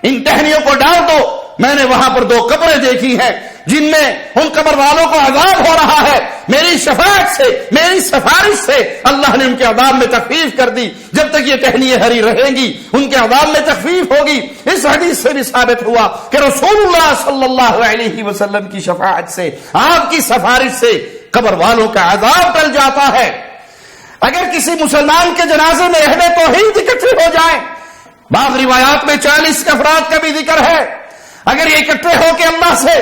Speaker 2: ان ٹہنیوں کو ڈال دو. میں نے وہاں پر 2 قبریں دیکھی ہیں جن میں ان قبر والوں کو عذاب ہو رہا ہے. میری شفاعت سے، میری سفارش سے اللہ نے ان کے عذاب میں تخفیف کر دی. جب تک یہ ٹہنیاں ہری رہیں گی ان کے عذاب میں تخفیف ہوگی. اس حدیث سے بھی ثابت ہوا کہ رسول اللہ صلی اللہ علیہ وسلم کی شفاعت سے، آپ کی سفارش سے قبر والوں کا عذاب ٹل جاتا ہے. اگر کسی مسلمان کے جنازے میں اہل توحید اکٹھے ہو جائیں، بعض روایات میں 40 افراد کا بھی ذکر ہے، اگر یہ اکٹھے ہو کے اللہ سے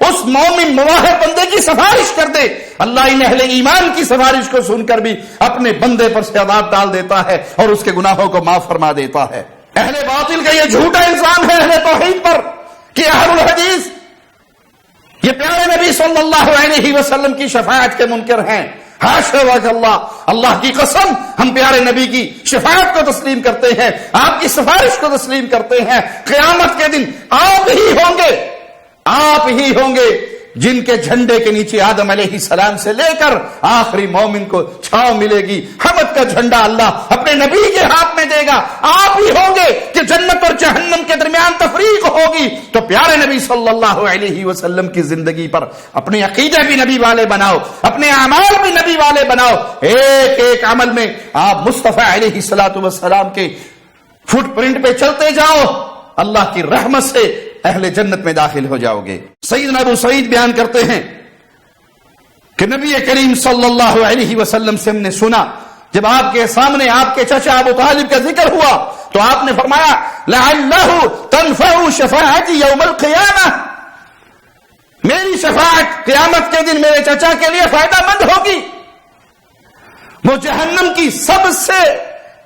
Speaker 2: اس مومن موحد بندے کی سفارش کر دے، اللہ ان اہل ایمان کی سفارش کو سن کر بھی اپنے بندے پر سے عذاب ڈال دیتا ہے اور اس کے گناہوں کو معاف فرما دیتا ہے. اہل باطل کا یہ جھوٹا الزام ہے اہل توحید پر کہ اہل الحدیث یہ پیارے نبی صلی اللہ علیہ وسلم کی شفاعت کے منکر ہیں. حاشا اللہ، اللہ کی قسم ہم پیارے نبی کی شفاعت کو تسلیم کرتے ہیں، آپ کی سفارش کو تسلیم کرتے ہیں. قیامت کے دن آپ ہی ہوں گے جن کے جھنڈے کے نیچے آدم علیہ السلام سے لے کر آخری مومن کو چھاؤں ملے گی. حمد کا جھنڈا اللہ اپنے نبی کے ہاتھ میں دے گا. آپ ہی ہوں گے کہ جنت اور جہنم کے درمیان تفریق ہوگی. تو پیارے نبی صلی اللہ علیہ وسلم کی زندگی پر اپنے عقیدے بھی نبی والے بناؤ، اپنے اعمال بھی نبی والے بناؤ. ایک ایک عمل میں آپ مصطفیٰ علیہ الصلوۃ والسلام کے فٹ پرنٹ پہ چلتے جاؤ، اللہ کی رحمت سے اہل جنت میں داخل ہو جاؤ گے. سیدنا ابو سعید بیان کرتے ہیں کہ نبی کریم صلی اللہ علیہ وسلم سے ہم نے سنا، جب آپ کے سامنے آپ کے چچا ابو طالب کا ذکر ہوا تو آپ نے فرمایا لعلہ تنفع شفاعتی یوم القیامہ، میری شفاعت قیامت کے دن میرے چچا کے لیے فائدہ مند ہوگی. وہ جہنم کی سب سے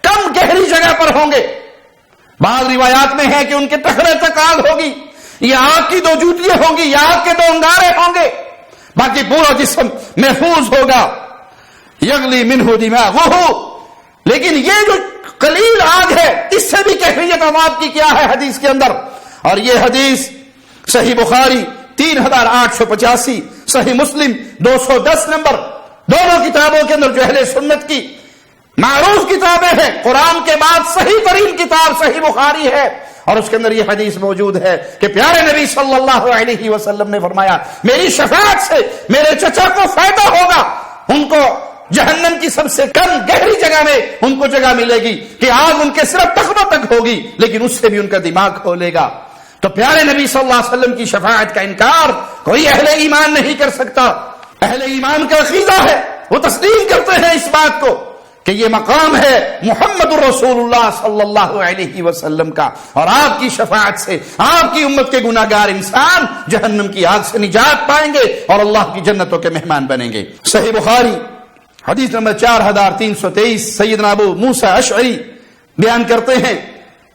Speaker 2: کم گہری جگہ پر ہوں گے. بعض روایات میں ہے کہ ان کے ٹخرے تک آگ ہوگی، یا آگ کی 2 جوتیاں ہوں گی، یا آگ کے 2 انگارے ہوں گے، باقی پورا جسم محفوظ ہوگا. یغلی منہ دماغہ، لیکن یہ جو قلیل آگ ہے اس سے بھی کیفیت عذاب کی کیا ہے حدیث کے اندر. اور یہ حدیث صحیح بخاری 3885، صحیح مسلم 210 نمبر، دونوں کتابوں کے اندر جو اہل سنت کی معروف کتابیں ہیں. قرآن کے بعد صحیح ترین کتاب صحیح بخاری ہے، اور اس کے اندر یہ حدیث موجود ہے کہ پیارے نبی صلی اللہ علیہ وسلم نے فرمایا میری شفاعت سے میرے چچا کو فائدہ ہوگا. ان کو جہنم کی سب سے کم گہری جگہ میں ان کو جگہ ملے گی کہ آگ ان کے صرف ٹخنوں تک ہوگی، لیکن اس سے بھی ان کا دماغ کھولے گا. تو پیارے نبی صلی اللہ علیہ وسلم کی شفاعت کا انکار کوئی اہل ایمان نہیں کر سکتا. اہل ایمان کا عقیدہ ہے، وہ تسلیم کرتے ہیں اس بات کو کہ یہ مقام ہے محمد الرسول اللہ صلی اللہ علیہ وسلم کا، اور آپ کی شفاعت سے آپ کی امت کے گناہگار انسان جہنم کی آگ سے نجات پائیں گے اور اللہ کی جنتوں کے مہمان بنیں گے. صحیح بخاری حدیث نمبر 4323، سیدنا ابو موسیٰ اشعری بیان کرتے ہیں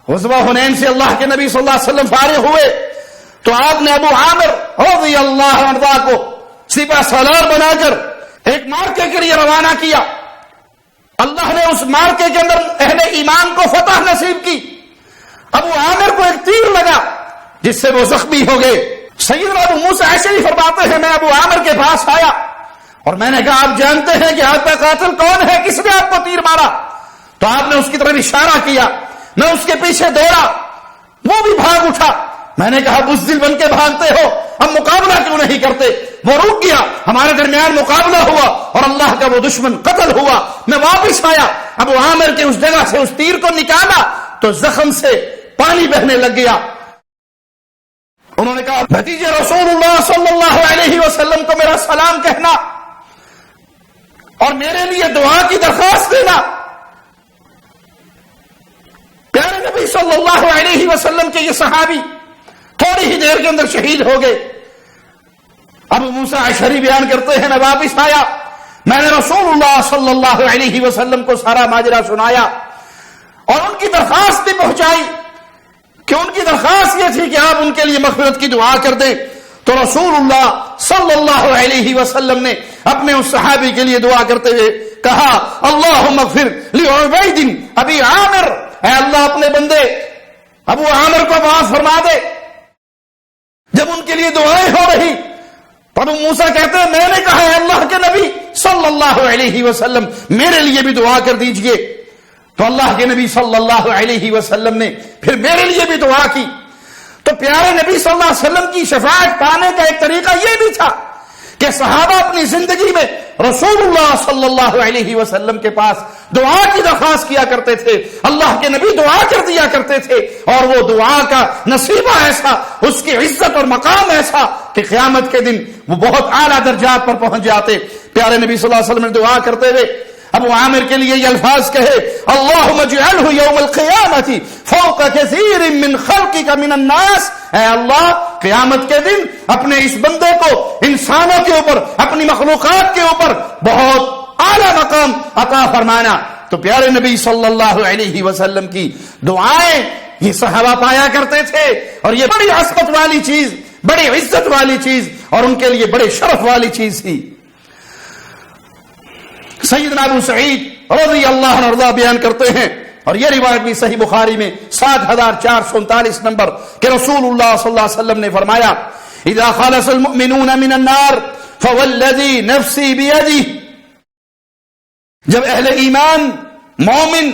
Speaker 2: غزوہ حنین سے اللہ کے نبی صلی اللہ علیہ وسلم فارغ ہوئے تو آپ نے ابو عامر رضی اللہ عنہ کو سپہ سالار بنا کر ایک مارکے کے لیے روانہ کیا. اللہ نے اس مارکے کے اندر اہل ایمان کو فتح نصیب کی. ابو عامر کو ایک تیر لگا جس سے وہ زخمی ہو گئے. سیدنا ابو موسیٰ اشعری فرماتے ہیں میں ابو عامر کے پاس آیا اور میں نے کہا آپ جانتے ہیں کہ آپ کا قاتل کون ہے, کس نے آپ کو تیر مارا؟ تو آپ نے اس کی طرف اشارہ کیا. میں اس کے پیچھے دوڑا, وہ بھی بھاگ اٹھا. میں نے کہا بزدل بن کے بھاگتے ہو, اب مقابلہ کیوں نہیں کرتے؟ وہ رک گیا, ہمارے درمیان مقابلہ ہوا اور اللہ کا وہ دشمن قتل ہوا. میں واپس آیا, ابو عامر کے اس جگہ سے اس تیر کو نکالا تو زخم سے پانی بہنے لگ گیا. انہوں نے کہا بھتیجے رسول اللہ صلی اللہ علیہ وسلم کو میرا سلام کہنا اور میرے لیے دعا کی درخواست دینا. پیارے نبی صلی اللہ علیہ وسلم کے یہ صحابی تھوڑی ہی دیر کے اندر شہید ہو گئے. ابو موسیٰ اشعری بیان کرتے ہیں میں واپس آیا, میں نے رسول اللہ صلی اللہ علیہ وسلم کو سارا ماجرا سنایا اور ان کی درخواست بھی پہنچائی کہ ان کی درخواست یہ تھی کہ آپ ان کے لیے مغفرت کی دعا کر دیں. تو رسول اللہ صلی اللہ علیہ وسلم نے اپنے اس صحابی کے لیے دعا کرتے ہوئے کہا اللہم اغفر لعبید ابی عامر, اے اللہ اپنے بندے ابو عامر کو معاف فرما دے. جب ان کے لیے دعائیں ہو رہی تو ابو موسیٰ کہتے ہیں میں نے کہا ہے اللہ کے نبی صلی اللہ علیہ وسلم میرے لیے بھی دعا کر دیجئے. تو اللہ کے نبی صلی اللہ علیہ وسلم نے پھر میرے لیے بھی دعا کی. تو پیارے نبی صلی اللہ علیہ وسلم کی شفاعت پانے کا ایک طریقہ یہ بھی تھا کہ صحابہ اپنی زندگی میں رسول اللہ صلی اللہ علیہ وسلم کے پاس دعا کی درخواست کیا کرتے تھے. اللہ کے نبی دعا کر دیا کرتے تھے اور وہ دعا کا نصیبہ ایسا, اس کی عزت اور مقام ایسا کہ قیامت کے دن وہ بہت اعلیٰ درجات پر پہنچ جاتے. پیارے نبی صلی اللہ علیہ وسلم نے دعا کرتے ہوئے ابو عامر کے لیے یہ الفاظ کہے اللہم اجعلہ یوم القیامت فوق کثیر من خلقک من الناس, اے اللہ قیامت کے دن اپنے اس بندے کو انسانوں کے اوپر, اپنی مخلوقات کے اوپر بہت اعلیٰ مقام عطا فرمانا. تو پیارے نبی صلی اللہ علیہ وسلم کی دعائیں یہ صحابہ پایا کرتے تھے اور یہ بڑی عظمت والی چیز, بڑی عزت والی چیز اور ان کے لیے بڑے شرف والی چیز تھی. سیدنا ابو سعید رضی اللہ عنہ بیان کرتے ہیں اور یہ روایت بھی صحیح بخاری میں 7439 نمبر کہ رسول اللہ صلی اللہ علیہ وسلم نے فرمایا اذا خلص المؤمنون من النار فوالذی نفسی بیدہ, جب اہل ایمان مومن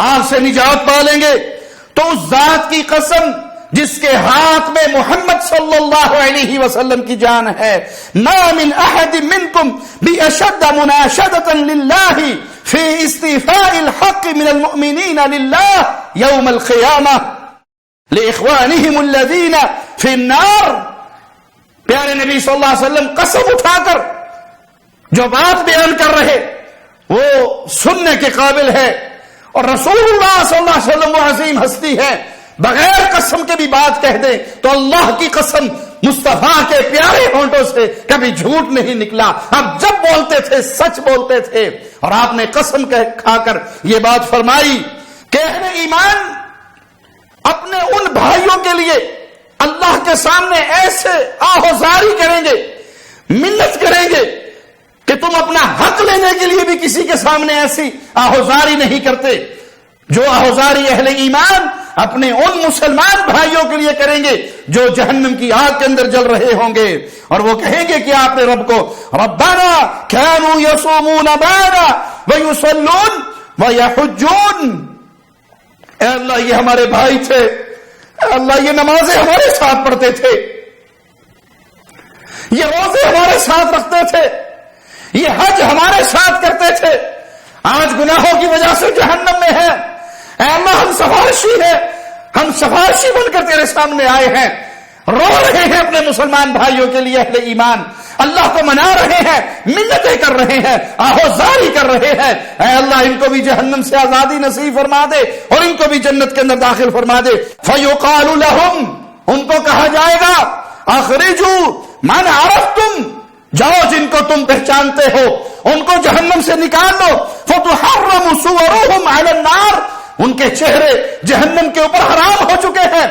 Speaker 2: آگ سے نجات پا لیں گے تو اس ذات کی قسم جس کے ہاتھ میں محمد صلی اللہ علیہ وسلم کی جان ہے, ما من احد منکم باشد مناشدۃ للہ فی استیفاء الحق من المؤمنین للہ یوم القیامہ لاخوانہم الذین فی النار. پیارے نبی صلی اللہ علیہ وسلم قسم اٹھا کر جو بات بیان کر رہے وہ سننے کے قابل ہے اور رسول اللہ صلی اللہ علیہ وسلم وہ عظیم ہستی ہے, بغیر قسم کے بھی بات کہہ دیں تو اللہ کی قسم مصطفیٰ کے پیارے ہونٹوں سے کبھی جھوٹ نہیں نکلا. آپ جب بولتے تھے سچ بولتے تھے اور آپ نے قسم کھا کر یہ بات فرمائی کہ اہل ایمان اپنے ان بھائیوں کے لیے اللہ کے سامنے ایسے آہوزاری کریں گے, منت کریں گے کہ تم اپنا حق لینے کے لیے بھی کسی کے سامنے ایسی آہوزاری نہیں کرتے جو آہوزاری اہل ایمان اپنے ان مسلمان بھائیوں کے لیے کریں گے جو جہنم کی آگ کے اندر جل رہے ہوں گے. اور وہ کہیں گے کہ آپ نے رب کو ربنا كانوا يصومون معنا ويصلون ويحجون, اے اللہ یہ ہمارے بھائی تھے, اے اللہ یہ نمازیں ہمارے ساتھ پڑھتے تھے, یہ روزے ہمارے ساتھ رکھتے تھے, یہ حج ہمارے ساتھ کرتے تھے, آج گناہوں کی وجہ سے جہنم میں ہے. اے اللہ ہم سفارشی ہیں, ہم سفارشی بن کر تیرے سامنے آئے ہیں, رو رہے ہیں اپنے مسلمان بھائیوں کے لیے. اہل ایمان اللہ کو منا رہے ہیں, منتیں کر رہے ہیں, آہوزاری کر رہے ہیں. اے اللہ ان کو بھی جہنم سے آزادی نصیب فرما دے اور ان کو بھی جنت کے اندر داخل فرما دے. فیقال لهم, ان کو کہا جائے گا اخرجوا من عرفتم, جاؤ جن کو تم پہچانتے ہو ان کو جہنم سے نکال دو. فتحرم صورهم علی النار, ان کے چہرے جہنم کے اوپر حرام ہو چکے ہیں,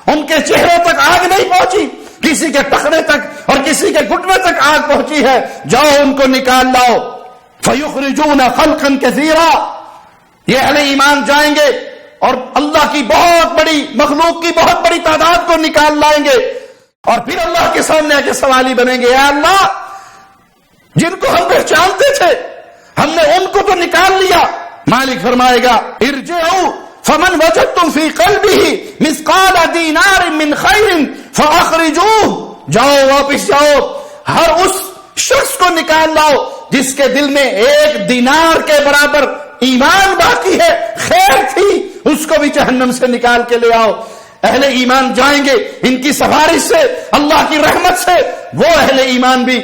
Speaker 2: ان کے چہرے تک آگ نہیں پہنچی, کسی کے ٹخنے تک اور کسی کے گھٹنے تک آگ پہنچی ہے، جاؤ ان کو نکال لاؤ۔ فَيُخْرِجُونَ خَلْقًا كَثِيرًا، یہ اہل ایمان جائیں گے اور اللہ کی بہت بڑی مخلوق کی بہت بڑی تعداد کو نکال لائیں گے، اور پھر اللہ کے سامنے آ کے سوالی بنیں گے، اے اللہ جن کو ہم پہچانتے تھے ہم نے ان کو تو نکال لیا۔ مالک فرمائے گا ارجعوا فمن وجدتم فی قلبہ مثقال دینار من خیر فاخرجوہ، جاؤ واپس جاؤ، ہر اس شخص کو نکال لاؤ جس کے دل میں 1 دینار کے برابر ایمان باقی ہے، خیر تھی، اس کو بھی جہنم سے نکال کے لے آؤ۔ اہل ایمان جائیں گے ان کی سفارش سے، اللہ کی رحمت سے، وہ اہل ایمان بھی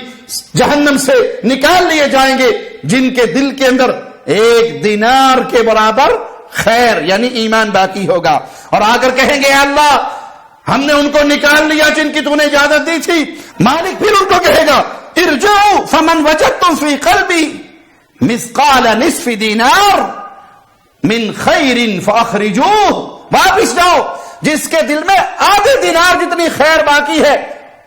Speaker 2: جہنم سے نکال لیے جائیں گے جن کے دل کے اندر 1 دینار کے برابر خیر یعنی ایمان باقی ہوگا، اور آ کر کہیں گے اے اللہ ہم نے ان کو نکال لیا جن کی تو نے اجازت دی تھی۔ مالک پھر ان کو کہے گا ارجعوا فمن وجدتم فی قلبی مثقال نصف دینار من خیر فاخرجوہ، واپس جاؤ، جس کے دل میں آدھے دینار جتنی خیر باقی ہے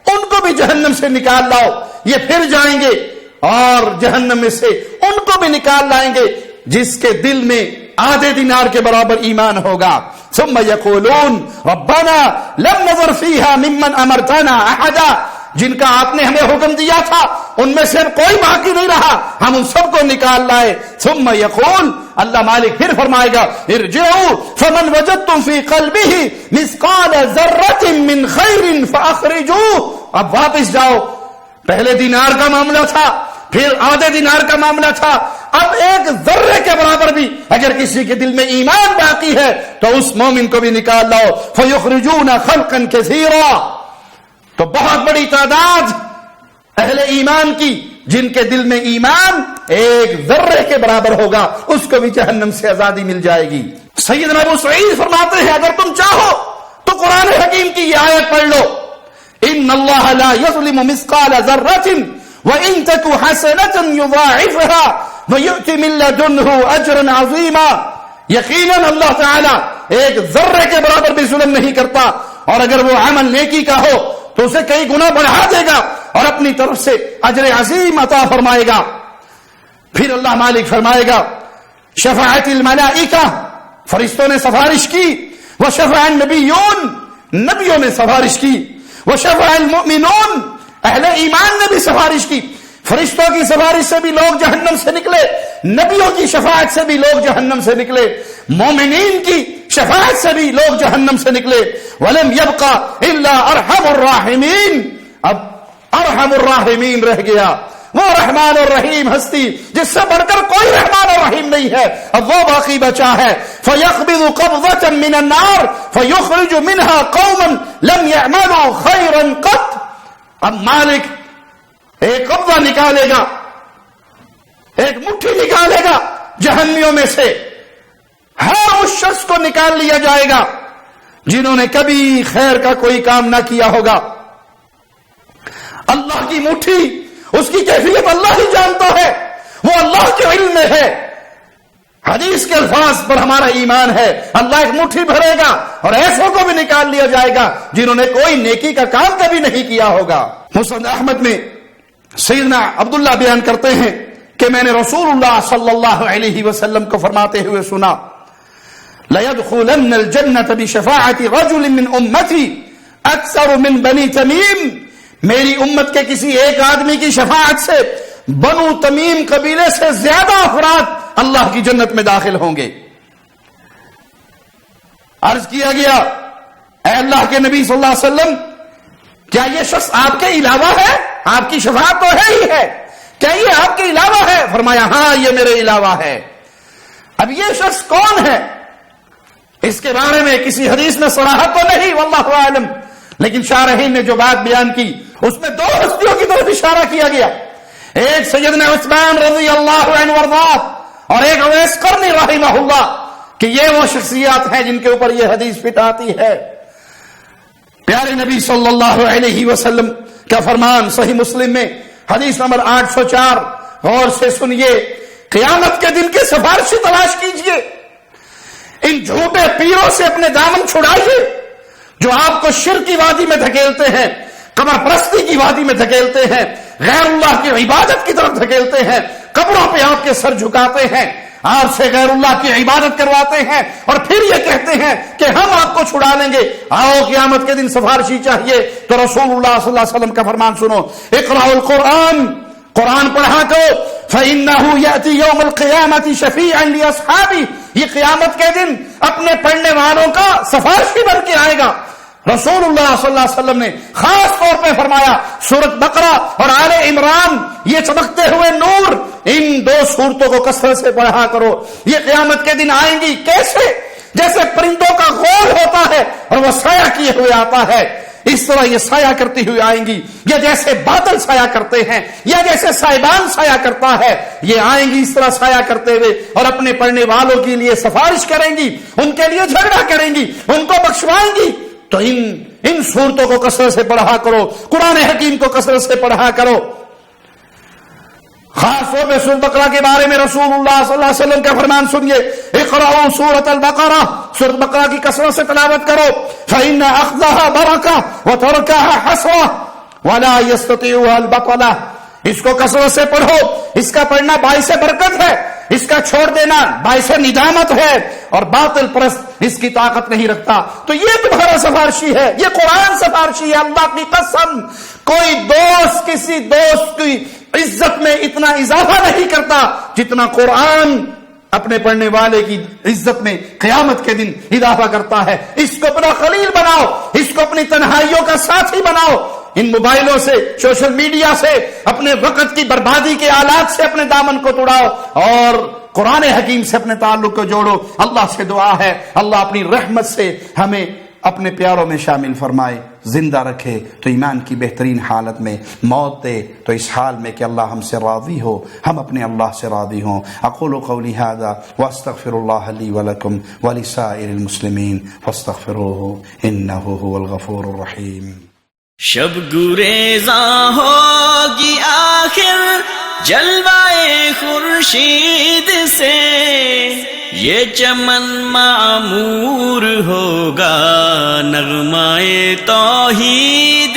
Speaker 2: ان کو بھی جہنم سے نکال لاؤ۔ یہ پھر جائیں گے اور جہنم میں سے ان کو بھی نکال لائیں گے جس کے دل میں آدھے دینار کے برابر ایمان ہوگا۔ ثم یقولون ربنا لم نظر فیہا ممن امرتنا احدا، جن کا آپ نے ہمیں حکم دیا تھا ان میں سے کوئی باقی نہیں رہا، ہم ان سب کو نکال لائے۔ ثم یقول، اللہ مالک پھر فرمائے گا ارجعوا فمن وجدتم فی قلبہ مثقال ذرۃ من خیر فاخرجوہ، اب واپس جاؤ، پہلے دینار کا معاملہ تھا، پھر آدھے دینار کا معاملہ تھا، اب 1 ذرے کے برابر بھی اگر کسی کے دل میں ایمان باقی ہے تو اس مومن کو بھی نکال لاؤ۔ فیخرجون خلقا کثیرا، تو بہت بڑی تعداد اہل ایمان کی جن کے دل میں ایمان 1 ذرے کے برابر ہوگا، اس کو بھی جہنم سے آزادی مل جائے گی۔ سیدنا ابو سعید فرماتے ہیں اگر تم چاہو تو قرآن حکیم کی یہ آیت پڑھ لو، ان اللہ لا یظلم مثقال ذرۃ وان تک حسنۃ یضاعفها ویؤتی من لدنہ اجرا عظیما، یقیناً اللہ تعالیٰ 1 ذرے کے برابر بھی ظلم نہیں کرتا، اور اگر وہ عمل نیکی کا ہو تو اسے کئی گنا بڑھا دے گا اور اپنی طرف سے اجر عظیم عطا فرمائے گا۔ پھر اللہ مالک فرمائے گا شفاعت الملائکہ، فرشتوں نے سفارش کی، وشفع النبیون، نبیوں نے سفارش کی، وشفع المؤمنون، اہل ایمان نے بھی سفارش کی۔ فرشتوں کی سفارش سے بھی لوگ جہنم سے نکلے، نبیوں کی شفاعت سے بھی لوگ جہنم سے نکلے، مومنین کی شفاعت سے بھی لوگ جہنم سے نکلے۔ وَلَمْ يَبْقَ إِلَّا أَرْحَمُ الرَّاحِمِينَ، اب ارحم الراحمین رہ گیا، وہ رحمان اور رحیم ہستی جس سے بڑھ کر کوئی رحمان اور رحیم نہیں ہے، اب وہ باقی بچا ہے۔ فَيَقْبِضُ قَبْضَةً مِّنَ النَّارِ فَيُخْرِجُ مِنْهَا قَوْمًا لَمْ يَعْمَلُوا خَيْرًا قَطْ، اب مالک ایک قبضہ نکالے گا، ایک مٹھی نکالے گا جہنمیوں میں سے، ہر اس شخص کو نکال لیا جائے گا جنہوں نے کبھی خیر کا کوئی کام نہ کیا ہوگا۔ اللہ کی مٹھی، اس کی کیفیت اللہ ہی جانتا ہے، وہ اللہ کے علم میں ہے۔ حدیث کے الفاظ پر ہمارا ایمان ہے، اللہ ایک مٹھی بھرے گا اور ایسوں کو بھی نکال لیا جائے گا جنہوں نے کوئی نیکی کا کام کبھی نہیں کیا ہوگا۔ مسند احمد میں سیدنا عبداللہ بیان کرتے ہیں کہ میں نے رسول اللہ صلی اللہ علیہ وسلم کو فرماتے ہوئے سنا، لَيَدْخُلَنَّ الْجَنَّةَ بِشَفَاعَةِ رَجُلٍ مِّنْ أُمَّتِي أَكْثَرُ مِنْ بَنِي تَمِيمٍ، میری امت کے کسی ایک آدمی کی شفاعت سے بنو تمیم قبیلے سے زیادہ افراد اللہ کی جنت میں داخل ہوں گے۔ عرض کیا گیا اے اللہ کے نبی صلی اللہ علیہ وسلم، کیا یہ شخص آپ کے علاوہ ہے؟ آپ کی شفاعت تو ہے ہی ہے، کیا یہ آپ کے علاوہ ہے؟ فرمایا ہاں یہ میرے علاوہ ہے۔ اب یہ شخص کون ہے اس کے بارے میں کسی حدیث میں صراحت تو نہیں، واللہ اعلم، لیکن شارحین نے جو بات بیان کی اس میں 2 ہستیوں کی طرف اشارہ کیا گیا، ایک سیدنا عثمان رضی اللہ عنہ وارضاہ اور ایک اویس قرنی رحمہ اللہ، کہ یہ وہ شخصیات ہیں جن کے اوپر یہ حدیث فٹ آتی ہے۔ پیارے نبی صلی اللہ علیہ وسلم کا فرمان صحیح مسلم میں حدیث نمبر 804، غور سے سنیے، قیامت کے دن کے سفارشی تلاش کیجئے، ان جھوٹے پیروں سے اپنے دامن چھڑائیے جو آپ کو شرک کی وادی میں دھکیلتے ہیں، قبر پرستی کی وادی میں دھکیلتے ہیں، غیر اللہ کی عبادت کی طرف دھکیلتے ہیں، قبروں پہ آپ کے سر جھکاتے ہیں، آپ سے غیر اللہ کی عبادت کرواتے ہیں، اور پھر یہ کہتے ہیں کہ ہم آپ کو چھڑا لیں گے، آؤ قیامت کے دن سفارشی چاہیے تو رسول اللہ صلی اللہ علیہ وسلم کا فرمان سنو، اقرأوا القرآن، قرآن پڑھا کرو، فَإِنَّهُ يَأْتِي يَوْمَ الْقِيَامَةِ شَفِيعًا لِأَصْحَابِهِ، یہ قیامت کے دن اپنے پڑھنے والوں کا سفارشی بن کے آئے گا۔ رسول اللہ صلی اللہ علیہ وسلم نے خاص طور پہ فرمایا سورۃ بقرہ اور آل عمران، یہ چمکتے ہوئے نور، ان دو سورتوں کو کثرت سے پڑھا کرو، یہ قیامت کے دن آئیں گی۔ کیسے؟ جیسے پرندوں کا غول ہوتا ہے اور وہ سایہ کیے ہوئے آتا ہے، اس طرح یہ سایہ کرتی ہوئی آئیں گی، یا جیسے بادل سایہ کرتے ہیں، یا جیسے سائبان سایہ کرتا ہے، یہ آئیں گی اس طرح سایہ کرتے ہوئے، اور اپنے پڑھنے والوں کے لیے سفارش کریں گی، ان کے لیے جھگڑا کریں گی، ان کو بخشوائیں گی۔ تو ان صورتوں کو کثرت سے پڑھا کرو، قرآن حکیم کو کثرت سے پڑھا کرو۔ خاص طور پہ سورۃ بقرہ کے بارے میں رسول اللہ صلی اللہ علیہ وسلم کا فرمان سنیے، اقرأوا سورۃ البقرہ، سورۃ بقرہ کی کثرت سے تلاوت کرو، فإن أخذها برکہ وترکها حسرہ ولا يستطيعها البطلہ، اس کو کثرت سے پڑھو، اس کا پڑھنا باعث برکت ہے، اس کا چھوڑ دینا باعث ندامت ہے، اور باطل پرست اس کی طاقت نہیں رکھتا۔ تو یہ تمہارا سفارشی ہے، یہ قرآن سفارشی ہے، اللہ کی قسم کوئی دوست کسی دوست کی عزت میں اتنا اضافہ نہیں کرتا جتنا قرآن اپنے پڑھنے والے کی عزت میں قیامت کے دن اضافہ کرتا ہے۔ اس کو اپنا خلیل بناؤ، اس کو اپنی تنہائیوں کا ساتھی بناؤ، ان موبائلوں سے، سوشل میڈیا سے، اپنے وقت کی بربادی کے آلات سے اپنے دامن کو توڑاؤ، اور قرآن حکیم سے اپنے تعلق کو جوڑو۔ اللہ سے دعا ہے اللہ اپنی رحمت سے ہمیں اپنے پیاروں میں شامل فرمائے، زندہ رکھے تو ایمان کی بہترین حالت میں، موت دے تو اس حال میں کہ اللہ ہم سے راضی ہو، ہم اپنے اللہ سے راضی ہوں۔ اقول قولی ھذا واستغفر اللہ لی ولکم ولسائر المسلمین فاستغفروہ انہ ھو الغفور الرحیم۔
Speaker 3: شب گریزاں ہوگی آخر جلوائے خورشید سے، یہ چمن معمور ہوگا نغمائے توحید